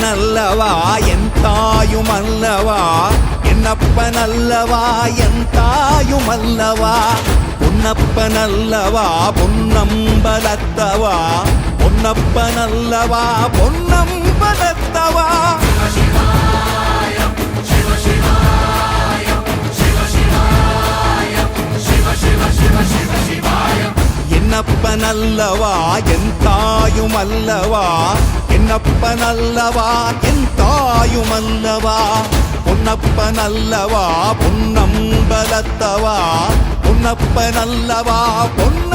பொன்னப்பனல்லவா என் தாயுமல்லவா என்னப்பனல்லவா என் தாயுமல்லவா பொன்னப்பனல்லவா பொன்னம்பலத்தவா பொன்னப்பனல்லவா பொன்னம்பலத்தவா என்னப்பனல்லவா என் தாயுமல்லவா என்னப்பனல்லவா என் தாயுமல்லவா பொன்னப்பனல்லவா பொன்னம்பலத்தவா பொன்னப்பனல்லவா பொன்ன